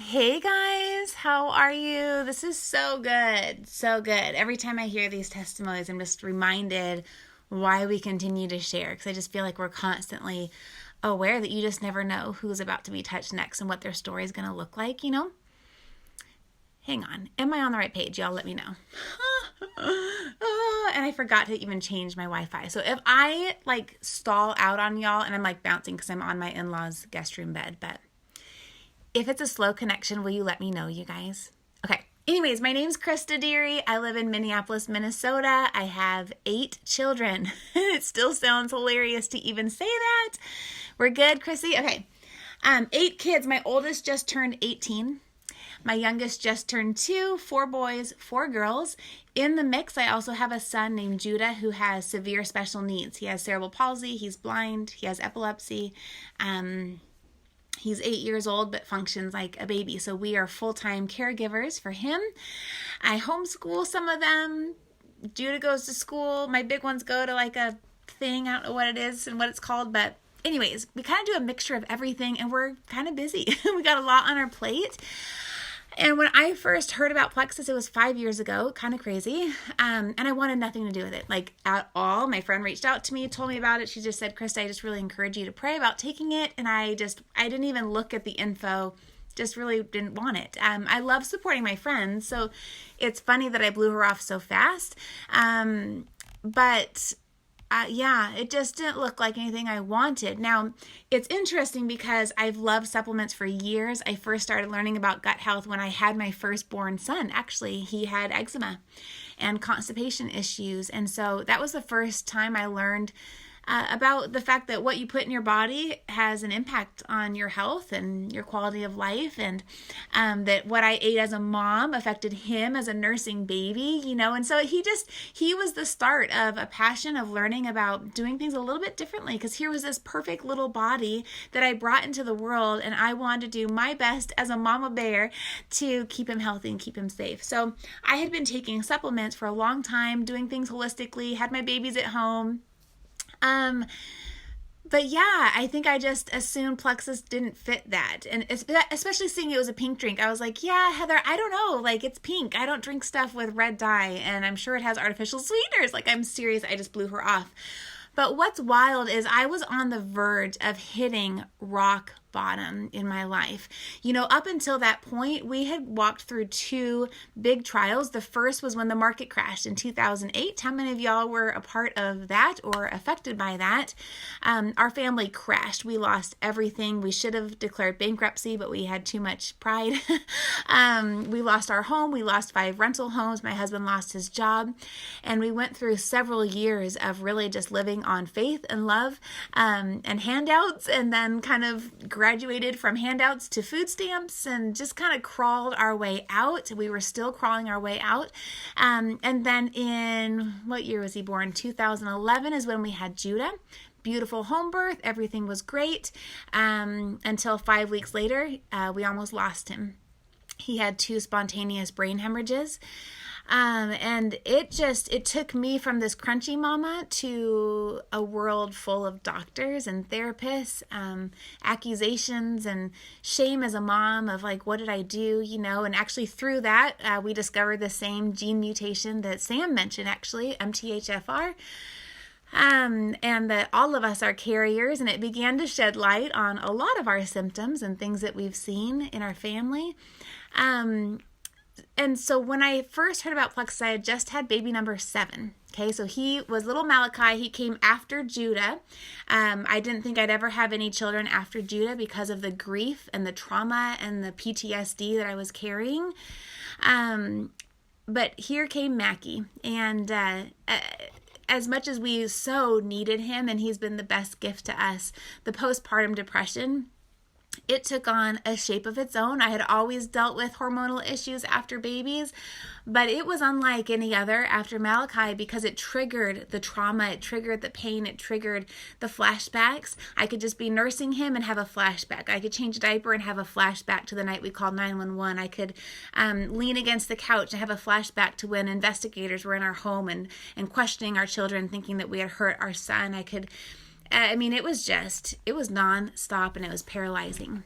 Hey guys, how are you? This is so good. So good. Every time I hear these testimonies, I'm just reminded why we continue to share because I just feel like we're constantly aware that you just never know who's about to be touched next and what their story is going to look like. Hang on. Am I on the right page? Y'all let me know. And I forgot to even change my Wi-Fi. So if I stall out on y'all and I'm bouncing because I'm on my in-laws' guest room bed, but if it's a slow connection, will you let me know, you guys? Okay. Anyways, my name's Krista Deary. I live in Minneapolis, Minnesota. I have 8 children. It still sounds hilarious to even say that. We're good, Chrissy? Okay. 8 kids. My oldest just turned 18. My youngest just turned 2, 4 boys, 4 girls. In the mix, I also have a son named Judah who has severe special needs. He has cerebral palsy. He's blind. He has epilepsy. He's 8 years old, but functions like a baby. So we are full-time caregivers for him. I homeschool some of them. Judah goes to school. My big ones go to a thing. I don't know what it is and what it's called. But anyways, we kind of do a mixture of everything, and we're kind of busy. We got a lot on our plate. And when I first heard about Plexus, it was 5 years ago, kind of crazy. And I wanted nothing to do with it, at all. My friend reached out to me, told me about it. She just said, Krista, I just really encourage you to pray about taking it. And I didn't even look at the info, just really didn't want it. I love supporting my friends. So it's funny that I blew her off so fast. It just didn't look like anything I wanted. Now, it's interesting because I've loved supplements for years. I first started learning about gut health when I had my firstborn son. Actually, he had eczema and constipation issues. And so that was the first time I learned about the fact that what you put in your body has an impact on your health and your quality of life, and that what I ate as a mom affected him as a nursing baby, and so he was the start of a passion of learning about doing things a little bit differently, because here was this perfect little body that I brought into the world, and I wanted to do my best as a mama bear to keep him healthy and keep him safe. So I had been taking supplements for a long time, doing things holistically, had my babies at home. I think I just assumed Plexus didn't fit that. And especially seeing it was a pink drink, I was like, yeah, Heather, I don't know. It's pink. I don't drink stuff with red dye, and I'm sure it has artificial sweeteners. I'm serious. I just blew her off. But what's wild is I was on the verge of hitting rock bottom in my life. Up until that point, we had walked through 2 big trials. The first was when the market crashed in 2008. How many of y'all were a part of that or affected by that? Our family crashed. We lost everything. We should have declared bankruptcy, but we had too much pride. We lost our home. We lost 5 rental homes. My husband lost his job. And we went through several years of really just living on faith and love and handouts, and then kind of graduated from handouts to food stamps and just kind of crawled our way out. We were still crawling our way out. And then in, what year was he born? 2011 is when we had Judah. Beautiful home birth. Everything was great. Until 5 weeks later, we almost lost him. He had 2 spontaneous brain hemorrhages. And it took me from this crunchy mama to a world full of doctors and therapists, accusations and shame as a mom of what did I do, and actually through that, we discovered the same gene mutation that Sam mentioned, actually, MTHFR. And that all of us are carriers, and it began to shed light on a lot of our symptoms and things that we've seen in our family. And so when I first heard about Plexus, I had just had baby number 7. Okay, so he was little Malachi. He came after Judah. I didn't think I'd ever have any children after Judah because of the grief and the trauma and the PTSD that I was carrying. But here came Mackie, and as much as we so needed him, and he's been the best gift to us, the postpartum depression, it took on a shape of its own. I had always dealt with hormonal issues after babies, but it was unlike any other after Malachi because it triggered the trauma, it triggered the pain, it triggered the flashbacks. I could just be nursing him and have a flashback. I could change a diaper and have a flashback to the night we called 911. I could lean against the couch and have a flashback to when investigators were in our home and questioning our children, thinking that we had hurt our son. It was nonstop, and it was paralyzing.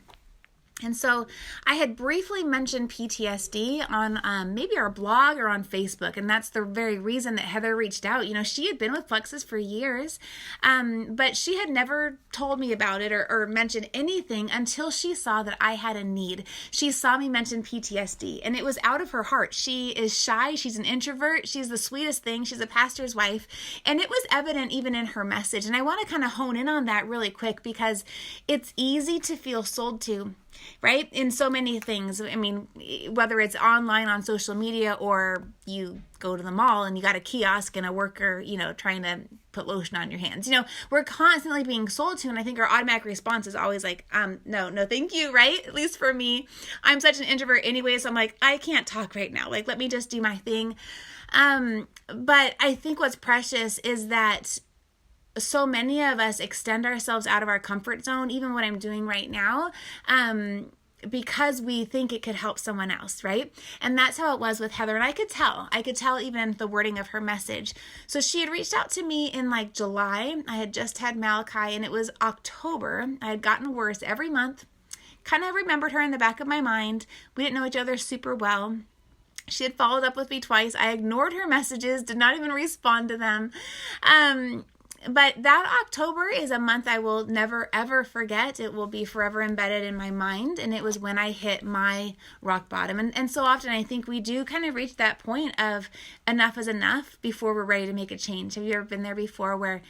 And so I had briefly mentioned PTSD on maybe our blog or on Facebook, and that's the very reason that Heather reached out. She had been with Plexus for years, but she had never told me about it or mentioned anything until she saw that I had a need. She saw me mention PTSD, and it was out of her heart. She is shy. She's an introvert. She's the sweetest thing. She's a pastor's wife, and it was evident even in her message. And I want to kind of hone in on that really quick because it's easy to feel sold to, right? In so many things. I mean, whether it's online on social media or you go to the mall and you got a kiosk and a worker, trying to put lotion on your hands. We're constantly being sold to, and I think our automatic response is always like, no, thank you, right? At least for me, I'm such an introvert anyway, so I'm like, I can't talk right now. Like, let me just do my thing. But I think what's precious is that so many of us extend ourselves out of our comfort zone, even what I'm doing right now, because we think it could help someone else, right? And that's how it was with Heather. And I could tell even in the wording of her message. So she had reached out to me in like July. I had just had Malachi, and it was October. I had gotten worse every month. Kind of remembered her in the back of my mind. We didn't know each other super well. She had followed up with me twice. I ignored her messages, did not even respond to them. But that October is a month I will never, ever forget. It will be forever embedded in my mind. And it was when I hit my rock bottom. And so often I think we do kind of reach that point of enough is enough before we're ready to make a change. Have you ever been there before where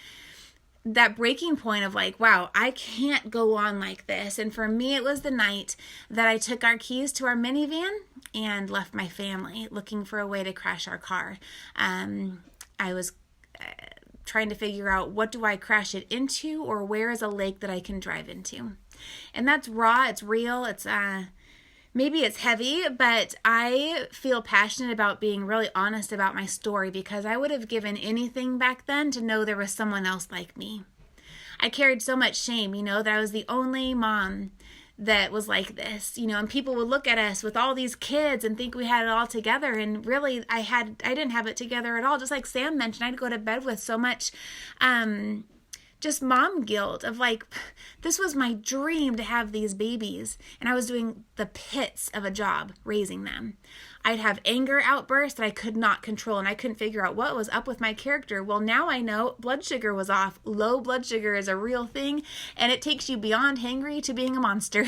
that breaking point of like, wow, I can't go on like this? And for me, it was the night that I took our keys to our minivan and left my family looking for a way to crash our car. I was trying to figure out, what do I crash it into, or where is a lake that I can drive into? And that's raw, it's real, it's maybe it's heavy, but I feel passionate about being really honest about my story because I would have given anything back then to know there was someone else like me. I carried so much shame, that I was the only mom that was like this, and people would look at us with all these kids and think we had it all together. And really, I didn't have it together at all. Just like Sam mentioned, I'd go to bed with so much, just mom guilt of like, this was my dream to have these babies. And I was doing the pits of a job raising them. I'd have anger outbursts that I could not control, and I couldn't figure out what was up with my character. Well, now I know blood sugar was off. Low blood sugar is a real thing, and it takes you beyond hangry to being a monster.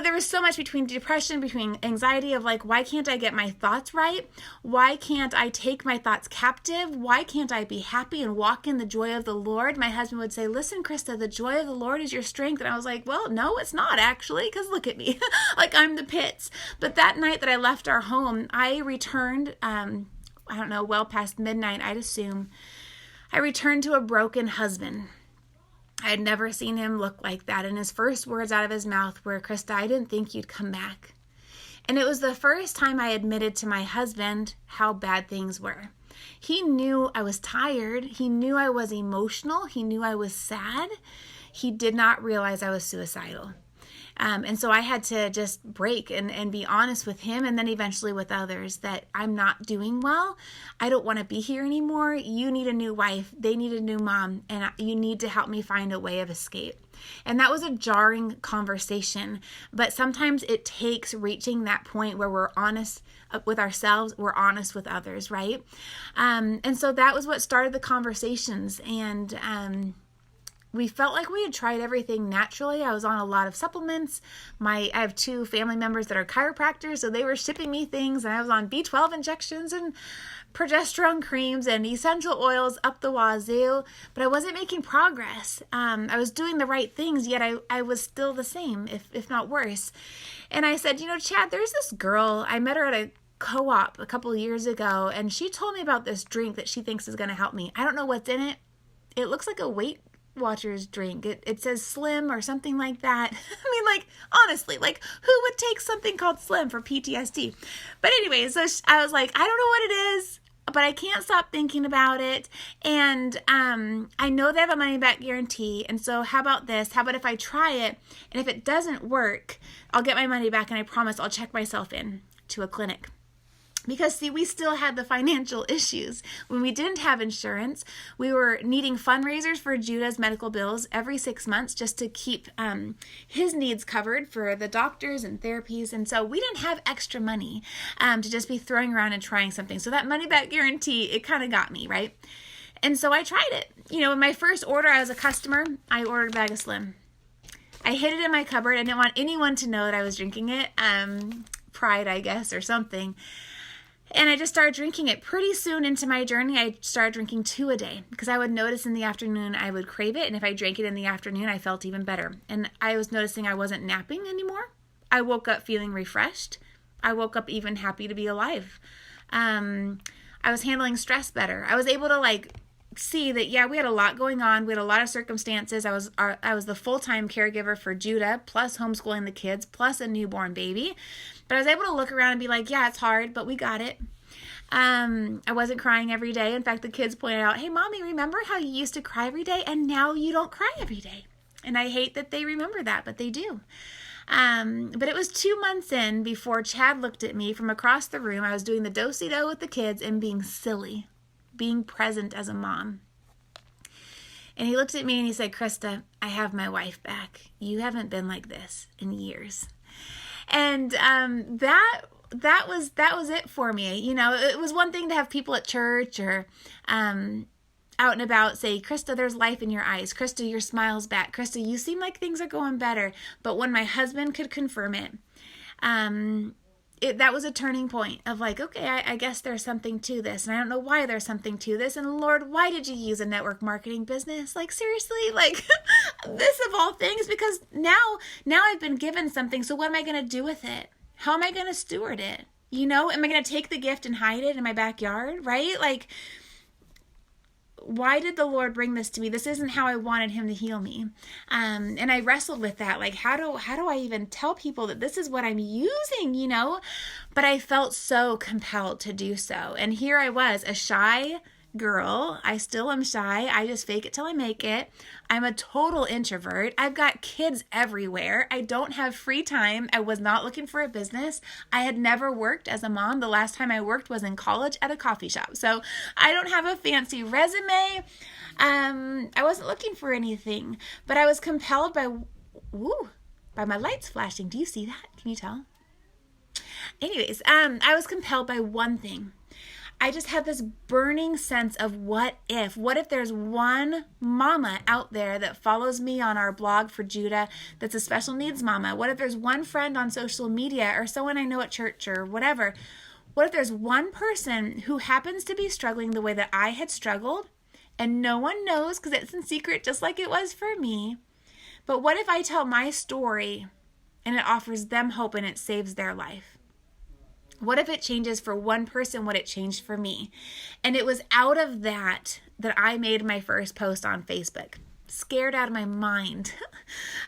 There was so much between depression, between anxiety of like, why can't I get my thoughts right? Why can't I take my thoughts captive? Why can't I be happy and walk in the joy of the Lord? My husband would say, listen, Krista, the joy of the Lord is your strength. And I was like, well, no, it's not actually, because look at me. Like, I'm the pit. But that night that I left our home, I returned, well past midnight, I'd assume. I returned to a broken husband. I had never seen him look like that. And his first words out of his mouth were, Krista, I didn't think you'd come back. And it was the first time I admitted to my husband how bad things were. He knew I was tired. He knew I was emotional. He knew I was sad. He did not realize I was suicidal. And so I had to just break and be honest with him, and then eventually with others, that I'm not doing well. I don't want to be here anymore. You need a new wife. They need a new mom, and you need to help me find a way of escape. And that was a jarring conversation, but sometimes it takes reaching that point where we're honest with ourselves, we're honest with others, right? And so that was what started the conversations, and we felt like we had tried everything naturally. I was on a lot of supplements. I have 2 family members that are chiropractors, so they were shipping me things, and I was on B12 injections and progesterone creams and essential oils up the wazoo, but I wasn't making progress. I was doing the right things, yet I was still the same, if not worse. And I said, Chad, there's this girl, I met her at a co-op a couple years ago, and she told me about this drink that she thinks is going to help me. I don't know what's in it. It looks like a Weight Watchers drink. It says Slim or something like that. I mean, like, honestly, like, who would take something called Slim for PTSD? But anyway, so I was like, I don't know what it is, but I can't stop thinking about it. And I know they have a money back guarantee. And so how about this? How about if I try it, and if it doesn't work, I'll get my money back, and I promise I'll check myself in to a clinic. Because, see, we still had the financial issues. When we didn't have insurance, we were needing fundraisers for Judah's medical bills every 6 months just to keep his needs covered for the doctors and therapies. And so we didn't have extra money to just be throwing around and trying something. So that money back guarantee, it kind of got me, right? And so I tried it. In my first order, I was a customer. I ordered a bag of Slim. I hid it in my cupboard. I didn't want anyone to know that I was drinking it. Pride, I guess, or something. And I just started drinking it. Pretty soon into my journey, I started drinking 2 a day because I would notice in the afternoon I would crave it. And if I drank it in the afternoon, I felt even better. And I was noticing I wasn't napping anymore. I woke up feeling refreshed. I woke up even happy to be alive. I was handling stress better. I was able to see that, yeah, we had a lot going on. We had a lot of circumstances. I was the full-time caregiver for Judah, plus homeschooling the kids, plus a newborn baby. But I was able to look around and be like, yeah, it's hard, but we got it. I wasn't crying every day. In fact, the kids pointed out, hey, Mommy, remember how you used to cry every day and now you don't cry every day? And I hate that they remember that, but they do. But it was 2 months in before Chad looked at me from across the room. I was doing the do-si-do with the kids and being silly, being present as a mom. And he looked at me and he said, Krista, I have my wife back. You haven't been like this in years. And that was it for me. It was one thing to have people at church or out and about say, Krista, there's life in your eyes. Krista, your smile's back. Krista, you seem like things are going better. But when my husband could confirm it, that was a turning point of okay, I guess there's something to this. And I don't know why there's something to this. And Lord, why did you use a network marketing business? Seriously, this of all things, because now I've been given something. So what am I going to do with it? How am I going to steward it? Am I going to take the gift and hide it in my backyard? Right? Why did the Lord bring this to me? This isn't how I wanted him to heal me. And I wrestled with that. How do I even tell people that this is what I'm using, But I felt so compelled to do so. And here I was, a shy girl. I still am shy. I just fake it till I make it. I'm a total introvert. I've got kids everywhere. I don't have free time. I was not looking for a business. I had never worked as a mom. The last time I worked was in college at a coffee shop. So I don't have a fancy resume. I wasn't looking for anything, but I was compelled by my lights flashing. Do you see that? Can you tell? Anyways, I was compelled by one thing. I just had this burning sense of what if there's one mama out there that follows me on our blog for Judah that's a special needs mama? What if there's one friend on social media or someone I know at church or whatever? What if there's one person who happens to be struggling the way that I had struggled and no one knows because it's in secret just like it was for me? But what if I tell my story and it offers them hope and it saves their life? What if it changes for one person what it changed for me? And it was out of that I made my first post on Facebook. Scared out of my mind.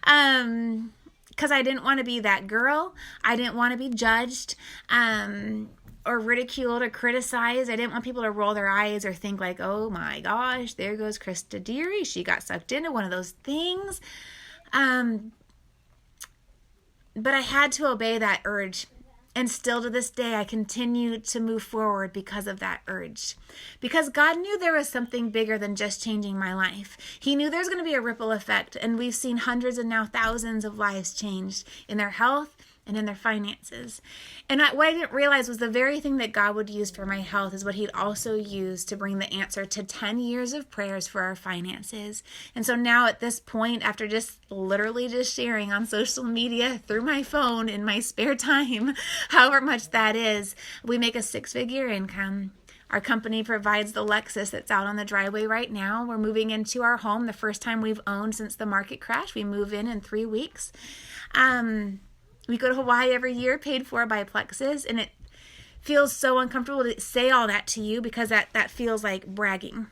Because I didn't want to be that girl. I didn't want to be judged or ridiculed or criticized. I didn't want people to roll their eyes or think oh my gosh, there goes Krista Deary. She got sucked into one of those things. But I had to obey that urge. And still to this day, I continue to move forward because of that urge. Because God knew there was something bigger than just changing my life. He knew there's going to be a ripple effect. And we've seen hundreds and now thousands of lives changed in their health and in their finances. And what I didn't realize was the very thing that God would use for my health is what he'd also use to bring the answer to 10 years of prayers for our finances. And so now at this point, after literally just sharing on social media through my phone in my spare time, however much that is, we make a 6-figure income. Our company provides the Lexus that's out on the driveway right now. We're moving into our home, the first time we've owned since the market crash. We move in 3 weeks. We go to Hawaii every year, paid for by Plexus, and it feels so uncomfortable to say all that to you because that feels like bragging.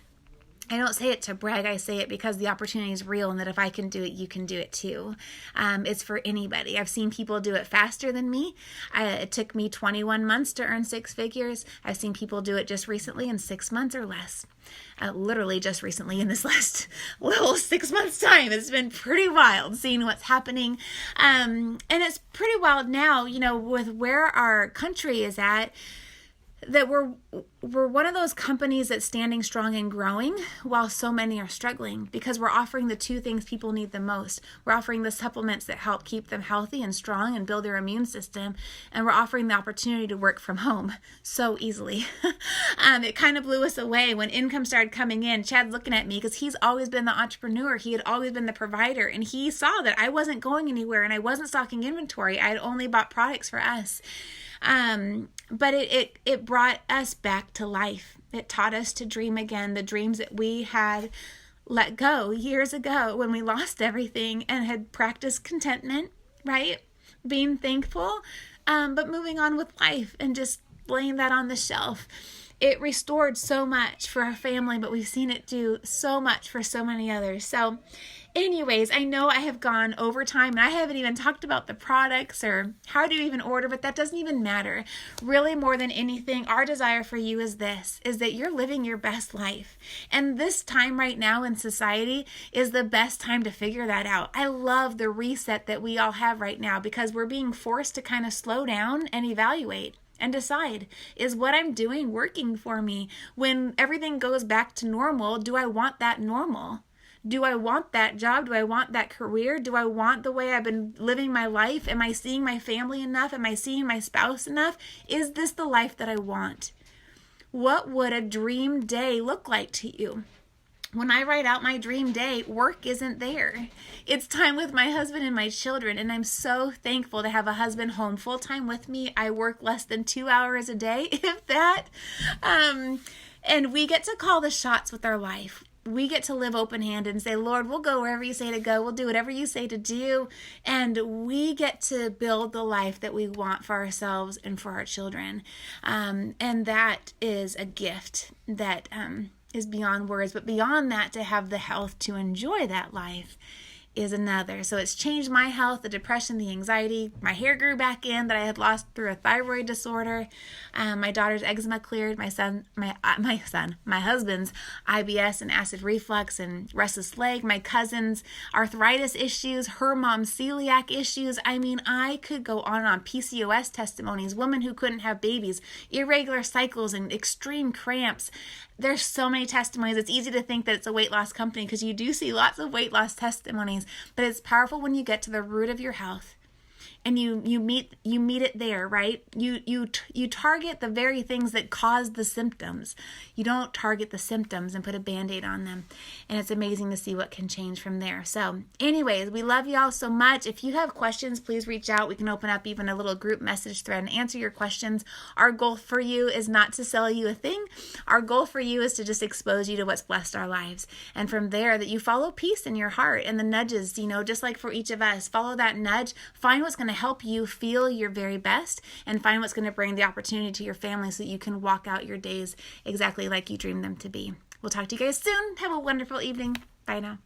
I don't say it to brag. I say it because the opportunity is real and that if I can do it, you can do it too. It's for anybody. I've seen people do it faster than me. It took me 21 months to earn 6 figures. I've seen people do it just recently in 6 months or less. Literally just recently in this last little 6 months time. It's been pretty wild seeing what's happening. And it's pretty wild now, with where our country is at. that we're one of those companies that's standing strong and growing while so many are struggling, because we're offering the two things people need the most. We're offering the supplements that help keep them healthy and strong and build their immune system, and we're offering the opportunity to work from home so easily. It kind of blew us away when income started coming in. Chad's looking at me because he's always been the entrepreneur. He had always been the provider, and he saw that I wasn't going anywhere and I wasn't stocking inventory. I had only bought products for us. But it brought us back to life. It taught us to dream again, the dreams that we had let go years ago when we lost everything and had practiced contentment, right? Being thankful, but moving on with life and just laying that on the shelf. It restored so much for our family, but we've seen it do so much for so many others. So anyways, I know I have gone over time and I haven't even talked about the products or how to even order, but that doesn't even matter. Really, more than anything, our desire for you is that you're living your best life. And this time right now in society is the best time to figure that out. I love the reset that we all have right now because we're being forced to kind of slow down and evaluate and decide, is what I'm doing working for me? When everything goes back to normal, do I want that normal? Do I want that job? Do I want that career? Do I want the way I've been living my life? Am I seeing my family enough? Am I seeing my spouse enough? Is this the life that I want? What would a dream day look like to you? When I write out my dream day, work isn't there. It's time with my husband and my children, and I'm so thankful to have a husband home full-time with me. I work less than 2 hours a day, if that. And we get to call the shots with our life. We get to live open-handed and say, Lord, we'll go wherever you say to go. We'll do whatever you say to do. And we get to build the life that we want for ourselves and for our children. And that is a gift that is beyond words. But beyond that, to have the health to enjoy that life is another. So it's changed my health, the depression, the anxiety. My hair grew back in that I had lost through a thyroid disorder. My daughter's eczema cleared. My husband's IBS and acid reflux and restless leg. My cousin's arthritis issues. Her mom's celiac issues. I mean, I could go on and on. PCOS testimonies. Women who couldn't have babies. Irregular cycles and extreme cramps. There's so many testimonies. It's easy to think that it's a weight loss company because you do see lots of weight loss testimonies, but it's powerful when you get to the root of your health and you meet it there, right? You target the very things that cause the symptoms. You don't target the symptoms and put a Band-Aid on them. And it's amazing to see what can change from there. So anyways, we love you all so much. If you have questions, please reach out. We can open up even a little group message thread and answer your questions. Our goal for you is not to sell you a thing. Our goal for you is to just expose you to what's blessed our lives. And from there, that you follow peace in your heart and the nudges, just like for each of us, follow that nudge, find what's going to help you feel your very best, and find what's going to bring the opportunity to your family so that you can walk out your days exactly like you dreamed them to be. We'll talk to you guys soon. Have a wonderful evening. Bye now.